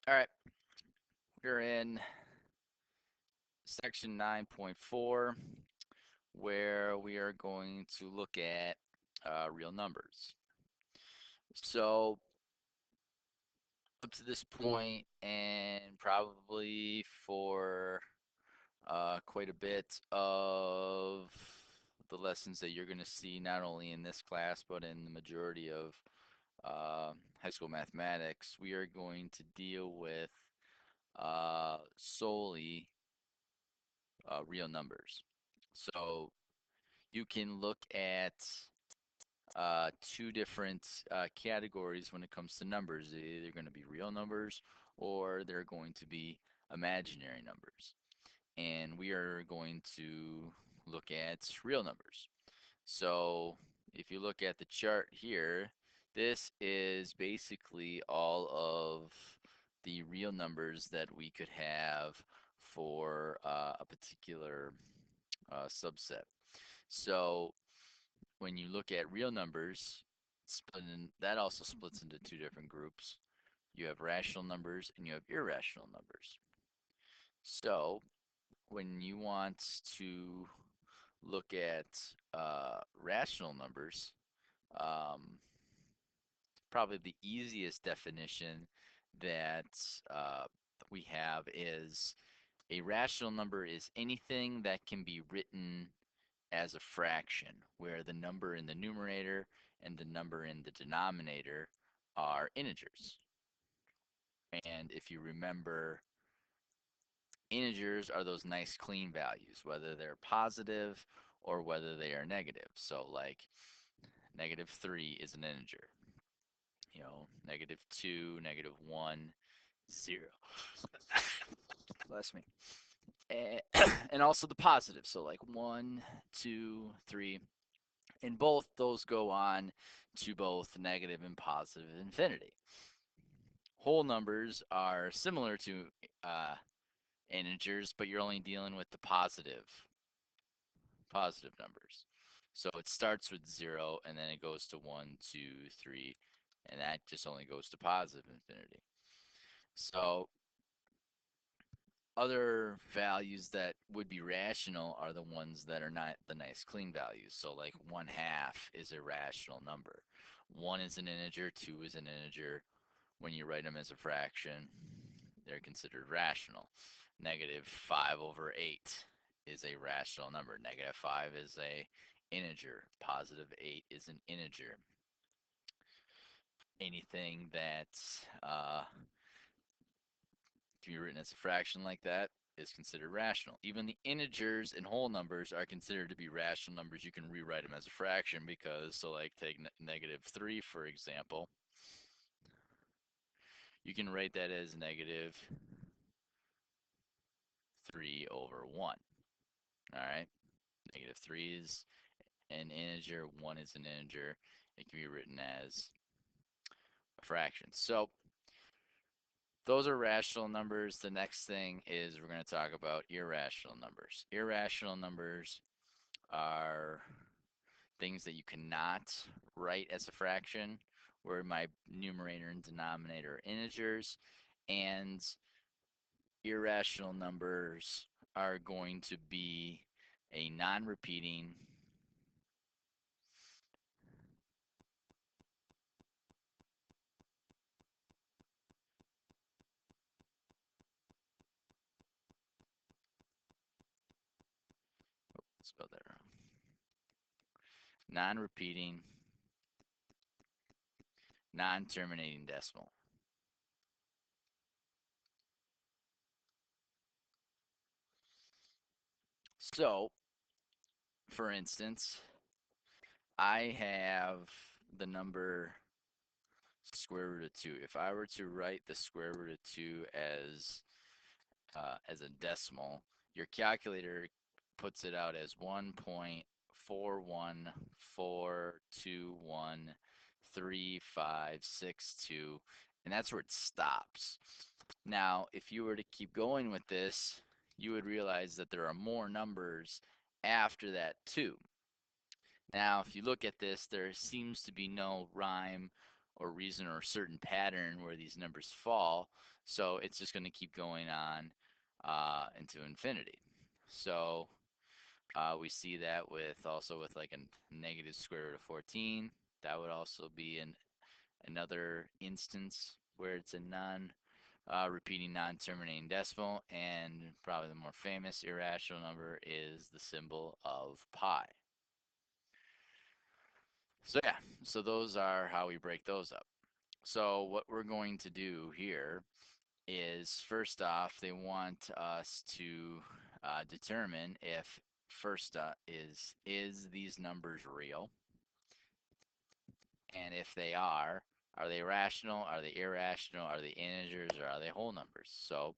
All right, we're in section 9.4, where we are going to look at real numbers. So, up to this point, and probably for quite a bit of the lessons that you're going to see, not only in this class, but in the majority of high school mathematics, we are going to deal with solely real numbers. So you can look at two different categories when it comes to numbers. They're either going to be real numbers or they're going to be imaginary numbers. And we are going to look at real numbers. So if you look at the chart here, this is basically all of the real numbers that we could have for a particular subset. So when you look at real numbers, that also splits into two different groups. You have rational numbers and you have irrational numbers. So when you want to look at rational numbers, um, probably the easiest definition that uh, we have is a rational number is anything that can be written as a fraction, where the number in the numerator and the number in the denominator are integers. And if you remember, integers are those nice clean values, whether they're positive or whether they are negative. So like -3 is an integer, -2, -1, 0. Bless me. And also the positive. So like 1, 2, 3. And both those go on to both negative and positive infinity. Whole numbers are similar to integers, but you're only dealing with the positive numbers. So it starts with 0 and then it goes to 1, 2, 3, and that just only goes to positive infinity. So other values that would be rational are the ones that are not the nice clean values. So like 1/2 is a rational number. 1 is an integer, 2 is an integer. When you write them as a fraction, they're considered rational. -5/8 is a rational number. -5 is a integer. +8 is an integer. Anything that can be written as a fraction like that is considered rational. Even the integers and whole numbers are considered to be rational numbers. You can rewrite them as a fraction because, so like take -3, for example. You can write that as -3/1. All right. -3 is an integer, 1 is an integer. It can be written as a fraction. So those are rational numbers. The next thing is we're going to talk about irrational numbers. Irrational numbers are things that you cannot write as a fraction, where my numerator and denominator are integers, and irrational numbers are going to be a non-repeating spelled that wrong. Non-repeating, non-terminating decimal. So, for instance, I have the number square root of 2. If I were to write the square root of 2 as a decimal, your calculator puts it out as 1.414213562, and that's where it stops. Now, if you were to keep going with this, you would realize that there are more numbers after that 2. Now, if you look at this, there seems to be no rhyme or reason or a certain pattern where these numbers fall. So it's just going to keep going on into infinity. So we see that with also with like a negative square root of 14. That would also be another instance where it's a repeating non-terminating decimal. And probably the more famous irrational number is the symbol of pi. So yeah, so those are how we break those up. So what we're going to do here is, first off, they want us to determine if first is these numbers real, and if they are they rational, are they irrational, are they integers, or are they whole numbers? So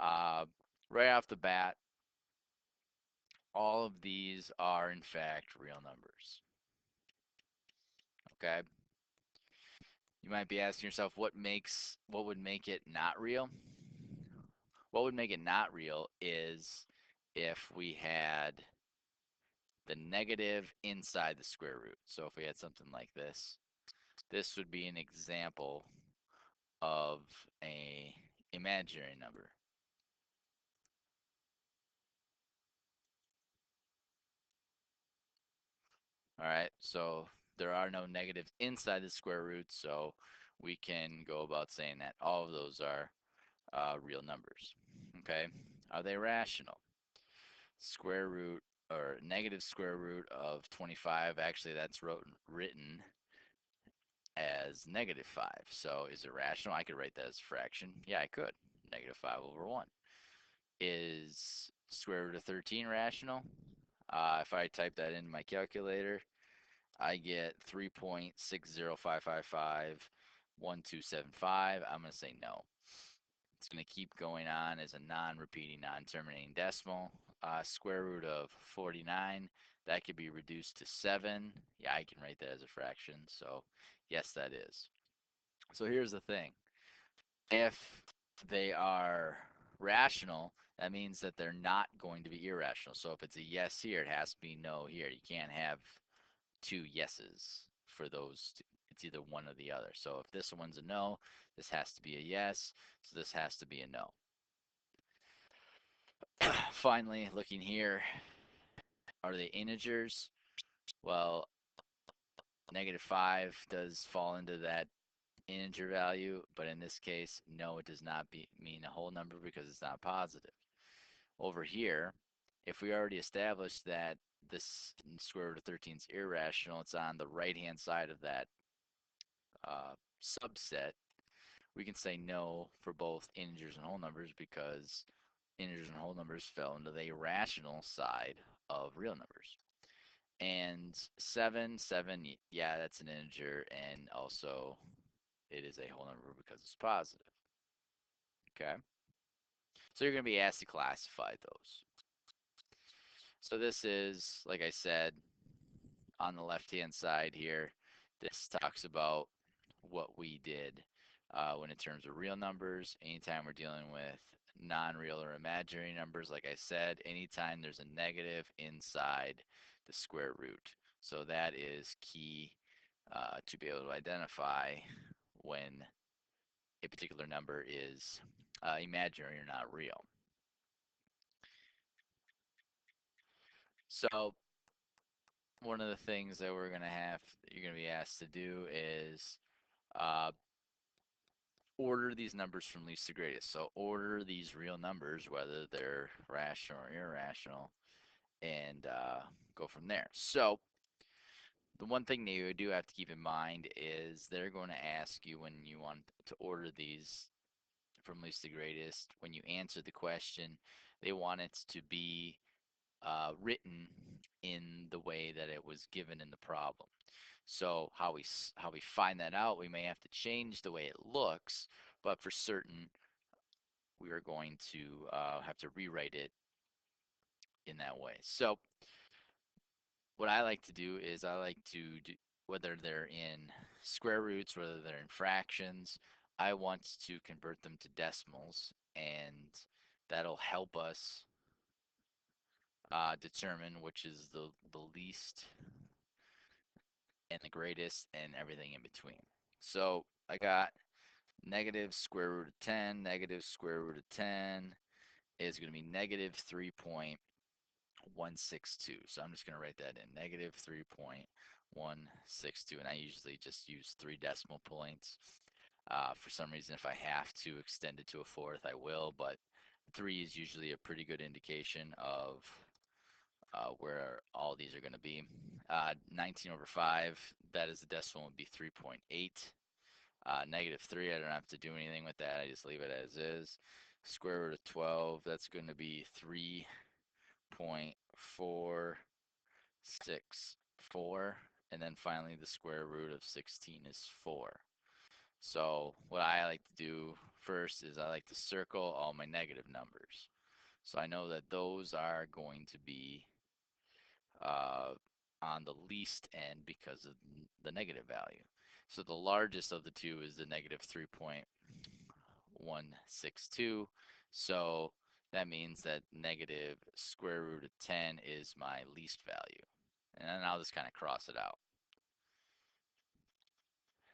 uh, right off the bat, all of these are in fact real numbers. Okay. You might be asking yourself, what would make it not real? What would make it not real is if we had the negative inside the square root. So if we had something like this would be an example of a imaginary number. All right, so there are no negatives inside the square root, so we can go about saying that all of those are real numbers. Okay, are they rational? Square root or negative square root of 25, actually that's written as negative 5. So is it rational? I could write that as a fraction. Yeah, I could. Negative 5 over 1. Is square root of 13 rational? If I type that into my calculator, I get 3.605551275. I'm going to say no. It's going to keep going on as a non-repeating, non-terminating decimal. Square root of 49, that could be reduced to 7. Yeah, I can write that as a fraction. So yes, that is. So here's the thing. If they are rational, that means that they're not going to be irrational. So if it's a yes here, it has to be no here. You can't have two yeses for those two. It's either one or the other. So if this one's a no, this has to be a yes. So this has to be a no. Finally, looking here, are they integers? Well, negative 5 does fall into that integer value, but in this case, no, it does not mean a whole number because it's not positive. Over here, if we already established that this square root of 13 is irrational, it's on the right-hand side of that subset, we can say no for both integers and whole numbers because integers and whole numbers fell into the rational side of real numbers. And 7, yeah, that's an integer, and also it is a whole number because it's positive. Okay, so you're going to be asked to classify those. So this is, like I said, on the left-hand side here, this talks about what we did when in terms of real numbers. Anytime we're dealing with non-real or imaginary numbers, like I said, anytime there's a negative inside the square root. So that is key to be able to identify when a particular number is imaginary or not real. So one of the things that you're going to be asked to do is uh, order these numbers from least to greatest. So order these real numbers, whether they're rational or irrational, and go from there. So the one thing that you do have to keep in mind is they're going to ask you when you want to order these from least to greatest, when you answer the question, they want it to be written in the way that it was given in the problem. So how we find that out, we may have to change the way it looks, but for certain, we are going to have to rewrite it in that way. So what I like to do is I like to do, whether they're in square roots, whether they're in fractions, I want to convert them to decimals, and that'll help us determine which is the least and the greatest and everything in between. So I got negative square root of 10, negative square root of 10 is going to be negative 3.162. So I'm just going to write that in, negative 3.162. And I usually just use 3 decimal points. For some reason, if I have to extend it to a fourth, I will, but 3 is usually a pretty good indication of where all these are going to be. 19 over 5, that is the decimal, would be 3.8. Negative 3, I don't have to do anything with that. I just leave it as is. Square root of 12, that's going to be 3.464. And then finally, the square root of 16 is 4. So what I like to do first is I like to circle all my negative numbers. So I know that those are going to be on the least end because of the negative value. So the largest of the two is the negative 3.162. So that means that negative square root of 10 is my least value. And then I'll just kind of cross it out.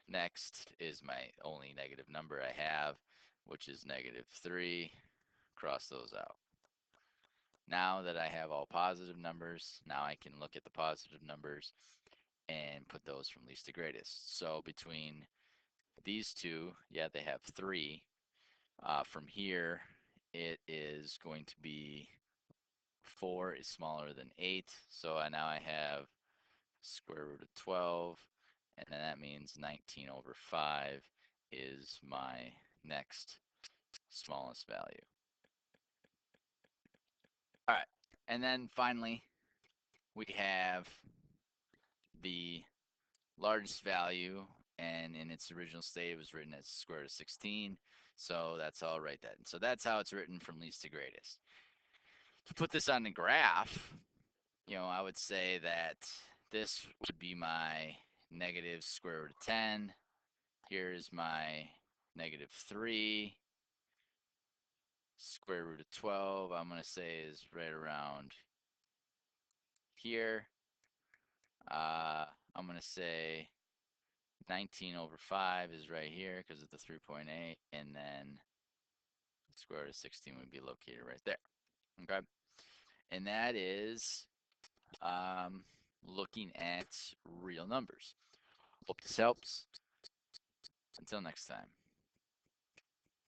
Next is my only negative number I have, which is negative 3. Cross those out. Now that I have all positive numbers, now I can look at the positive numbers and put those from least to greatest. So between these two, yeah, they have 3. From here, it is going to be 4 is smaller than 8. So now I have square root of 12, and then that means 19 over 5 is my next smallest value. All right, and then finally, we have the largest value, and in its original state, it was written as square root of 16. So that's how I'll write that. And so that's how it's written from least to greatest. To put this on the graph, I would say that this would be my negative square root of 10. Here's my negative 3. Square root of 12, I'm going to say is right around here. I'm going to say 19 over 5 is right here because of the 3.8, and then square root of 16 would be located right there. Okay, and that is looking at real numbers. Hope this helps. Until next time.